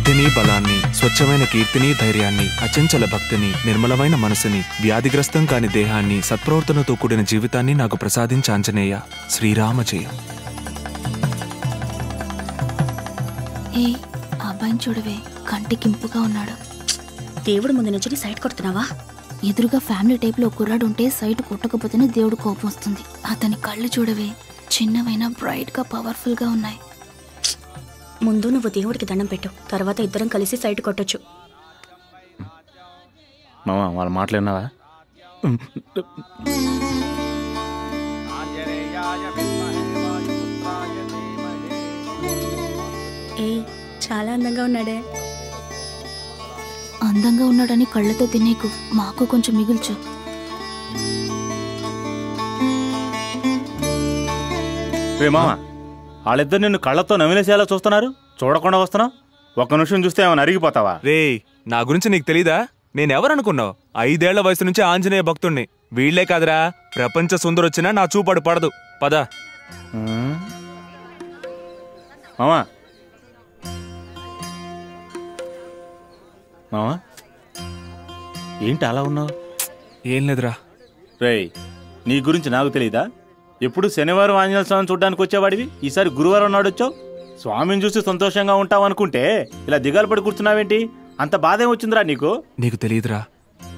బుద్ధిని బలాన్ని, స్వచ్ఛమైన కీర్తిని ధైర్యాన్ని, అచంచల భక్తిని, నిర్మలమైన మనసుని, వ్యాధిగ్రస్తం కాని దేహాన్ని, సత్ప్రవర్తనతో కూడిన జీవితాన్ని నాకు ప్రసాదించ ఆంజనేయ. శ్రీరామ జయం. ఏ అబ్బాయిని చూడవే, కంటికింపుగా ఉన్నాడు. దేవుడు ముందు నుంచి సైట్ కొడుతున్నావా? ఎదురుగా ఫ్యామిలీ టైప్ లో కుర్రాడు ఉంటే సైట్ కొట్టకపోతేనే దేవుడు కోపం వస్తుంది. అతని కళ్ళు చూడవే, చిన్నవైనా బ్రైట్ గా పవర్ఫుల్ గా ఉన్నాయి. ముందు నువ్వు దేవుడికి దండం పెట్టు, తర్వాత ఇద్దరం కలిసి సైట్ కొట్టొచ్చు. మామా వాళ్ళు మాట్లాడినావా? ఏ చాలా అందంగా ఉన్నాడే. అందంగా ఉన్నాడని కళ్ళతో తినేకు, మాకు కొంచెం మిగుల్చు. రే మామా, వాళ్ళిద్దరు నిన్ను కళ్ళతో నమిలేసేలా చూస్తున్నారు, చూడకుండా వస్తున్నావు. ఒక్క నిమిషం చూస్తే ఏమైనా అరిగిపోతావా? రే, నా గురించి నీకు తెలీదా? నేనెవరనుకున్నావు? 5 ఏళ్ల వయసు నుంచి ఆంజనేయ భక్తుణ్ణి. వీళ్లే కాదురా, ప్రపంచ సుందరొచ్చినా నా చూపడు పడదు. పద మామా. మామా ఏంటి అలా ఉన్నావు? ఏం లేదురా. రేయ్, నీ గురించి నాకు తెలీదా? ఎప్పుడు శనివారం ఆంజనేయ స్వామిని చూడ్డానికి వచ్చేవాడివి, ఈసారి గురువారం నాడు వచ్చావు. స్వామిని చూసి సంతోషంగా ఉంటావు అనుకుంటే ఇలా దిగాలు పడి కూర్చున్నావేంటి? అంత బాధ ఏమొచ్చిందిరా నీకు? నీకు తెలియదురా,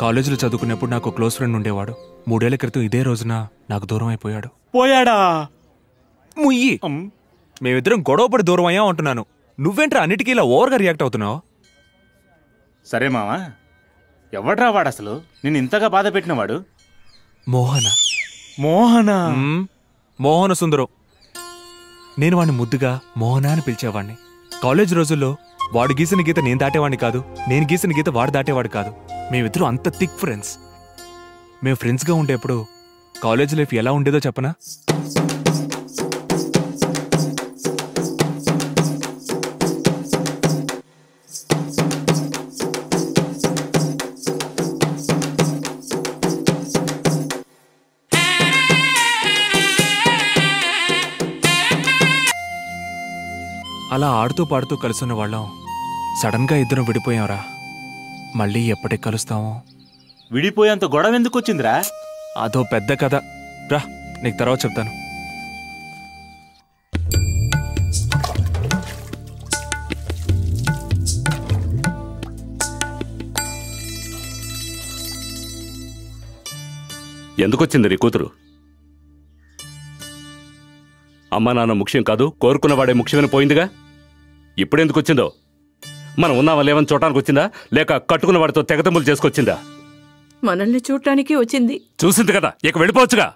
కాలేజీలో చదువుకున్నప్పుడు నాకు క్లోజ్ ఫ్రెండ్ ఉండేవాడు. 3 ఏళ్ల క్రితం ఇదే రోజున నాకు దూరం అయిపోయాడు. పోయాడా? ముయ్యి, మేమిద్దరం గొడవపడి దూరం అయ్యా అంటున్నాను. నువ్వేంట్రా అన్నిటికీ ఇలా ఓవర్గా రియాక్ట్ అవుతున్నావు? సరే మామా, ఎవడ్రా వాడు అసలు నిన్ను ఇంతగా బాధ పెట్టినవాడు? మోహన. మోహనా? మోహన సుందరం. నేను వాడిని ముద్దుగా మోహన అని పిలిచేవాడిని. కాలేజ్ రోజుల్లో వాడు గీసిన గీత నేను దాటేవాడిని కాదు, నేను గీసిన గీత వాడు దాటేవాడు కాదు. మేమిద్దరం అంత థిక్ ఫ్రెండ్స్. మేము ఫ్రెండ్స్గా ఉండేప్పుడు కాలేజ్ లైఫ్ ఎలా ఉండేదో చెప్పనా? అలా ఆడుతూ పాడుతూ కలుసున్న వాళ్ళం సడన్గా ఇద్దరం విడిపోయాంరా. మళ్ళీ ఎప్పటికి కలుస్తామో? విడిపోయేంత గొడవ ఎందుకు వచ్చిందిరా? అదో పెద్ద కథ రా, నీకు తర్వాత చెప్తాను. ఎందుకొచ్చింది నీ కూతురు? అమ్మా నాన్న ముఖ్యం కాదు, కోరుకున్నవాడే ముఖ్యమని పోయిందిగా. ఇప్పుడెందుకు వచ్చిందో? మనం ఉన్నావా లేవని చూడటానికి వచ్చిందా, లేక కట్టుకున్న వాడితో తెగతములు చేసుకొచ్చిందా? మనల్ని చూడటానికి వచ్చింది. చూసింది కదా, ఇక వెళ్ళిపోవచ్చుగా.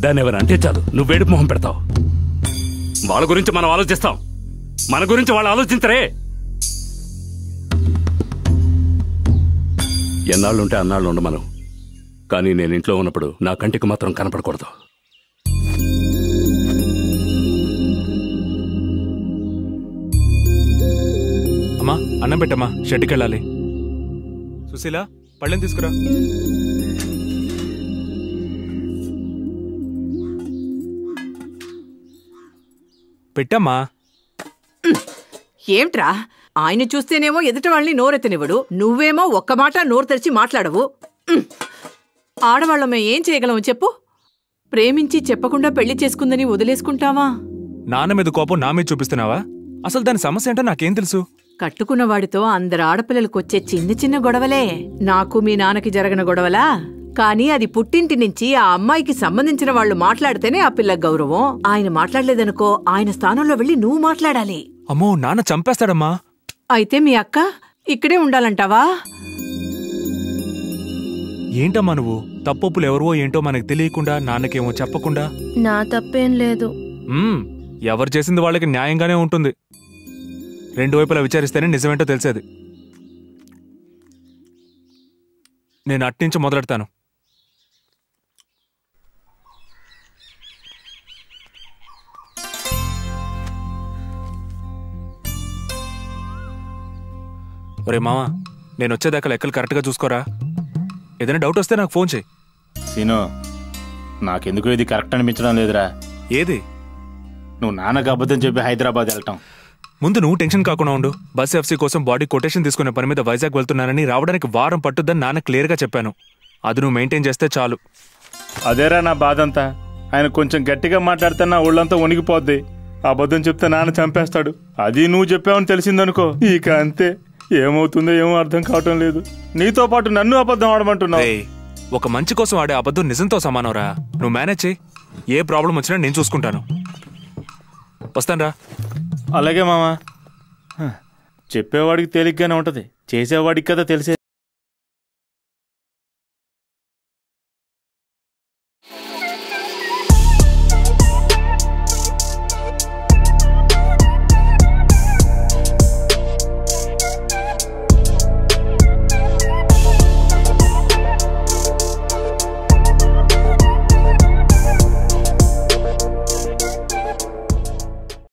దాన్ని ఎవరు అంటే చాలు నువ్వు వేడి మొహం పెడతావు. వాళ్ళ గురించి మనం ఆలోచిస్తాం, మన గురించి వాళ్ళు ఆలోచించరే. ఎన్నాళ్ళుంటే అన్నాళ్ళు ఉండ మనం, కానీ నేను ఇంట్లో ఉన్నప్పుడు నా కంటికి మాత్రం కనపడకూడదు. అమ్మా, అన్నం పెట్టమ్మా, షెడ్కి వెళ్ళాలి. సుశీల, పళ్ళెం తీసుకురా. పెట్టమ్మా. ఏమిట్రా, ఆయన చూస్తేనేమో ఎదుట వాళ్ళని నోరెత్తనివ్వడు, నువ్వేమో ఒక్క మాట నోరు తెరిచి మాట్లాడవు. ఆడవాళ్ళమే ఏం చేయగలము చెప్పు? ప్రేమించి చెప్పకుండా పెళ్లి చేసుకుందని వదిలేసుకుంటావా? నాన్న మీద కోపం నా మీద చూపిస్తున్నావా? అసలు దాని సమస్య ఏంటో నాకేం తెలుసు? కట్టుకున్నవాడితో అందరు ఆడపిల్లలకొచ్చే చిన్న చిన్న గొడవలే. నాకు మీ నాన్నకి జరగన గొడవలా? కానీ అది పుట్టింటి నుంచి ఆ అమ్మాయికి సంబంధించిన వాళ్ళు మాట్లాడితేనే ఆ పిల్ల గౌరవం. ఆయన మాట్లాడలేదనుకో, ఆయన స్థానంలో వెళ్ళి నువ్వు మాట్లాడాలి. అమ్మో, నాన్న చంపేస్తాడమ్మా. అయితే మీ అక్క ఇక్కడే ఉండాలంటావా? ఏంటమ్మా నువ్వు? తప్పొప్పులు ఎవరో ఏంటో మనకు తెలియకుండా, నాన్నకేమో చెప్పకుండా. నా తప్పేం లేదు. ఎవరు చేసింది వాళ్ళకి న్యాయంగానే ఉంటుంది. 2 వైపులా విచారిస్తేనే నిజమేంటో తెలిసేది. నేను అట్నుంచి మొదలెడతాను. ఒరే మావా, నేను వచ్చేదాకా లెక్కలు కరెక్ట్గా చూసుకోరా. ఏదైనా డౌట్ వస్తే నాకు ఫోన్ చేయి. సీను, నాకెందుకు ఇది కరెక్ట్ అనిపించడం లేదురా. ఏది? నువ్వు నాన్నకు అబద్ధం చెప్పి హైదరాబాద్ వెళ్ళటం. ముందు నువ్వు టెన్షన్ కాకుండా ఉండు. బస్ ఎఫ్సీ కోసం బాడీ కొటేషన్ తీసుకునే పని మీద వైజాగ్ వెళ్తున్నానని, రావడానికి వారం పట్టుద్దని నాన్న క్లియర్గా చెప్పాను. అది నువ్వు మెయింటైన్ చేస్తే చాలు. అదేరా నా బాధంతా. ఆయన కొంచెం గట్టిగా మాట్లాడితే నా ఒళ్ళంతా వణిగిపోద్ది. అబద్ధం చెప్తే నాన్న చంపేస్తాడు. అది నువ్వు చెప్పావని తెలిసిందనుకో, ఇక అంతే. ఏమవుతుందో ఏమో అర్థం కావటం లేదు. నీతో పాటు నన్ను అబద్ధం ఆడమంటున్నావు. రేయ్, ఒక మంచి కోసం ఆడే అబద్ధం నిజంతో సమానంరా. నువ్వు మేనేజ్ చేయి. ఏ ప్రాబ్లం వచ్చినా నేను చూసుకుంటాను. వస్తానరా. అలాగే మామా. చెప్పేవాడికి తేలిగ్గానే ఉంటది, చేసేవాడికి కదా తెలిసే.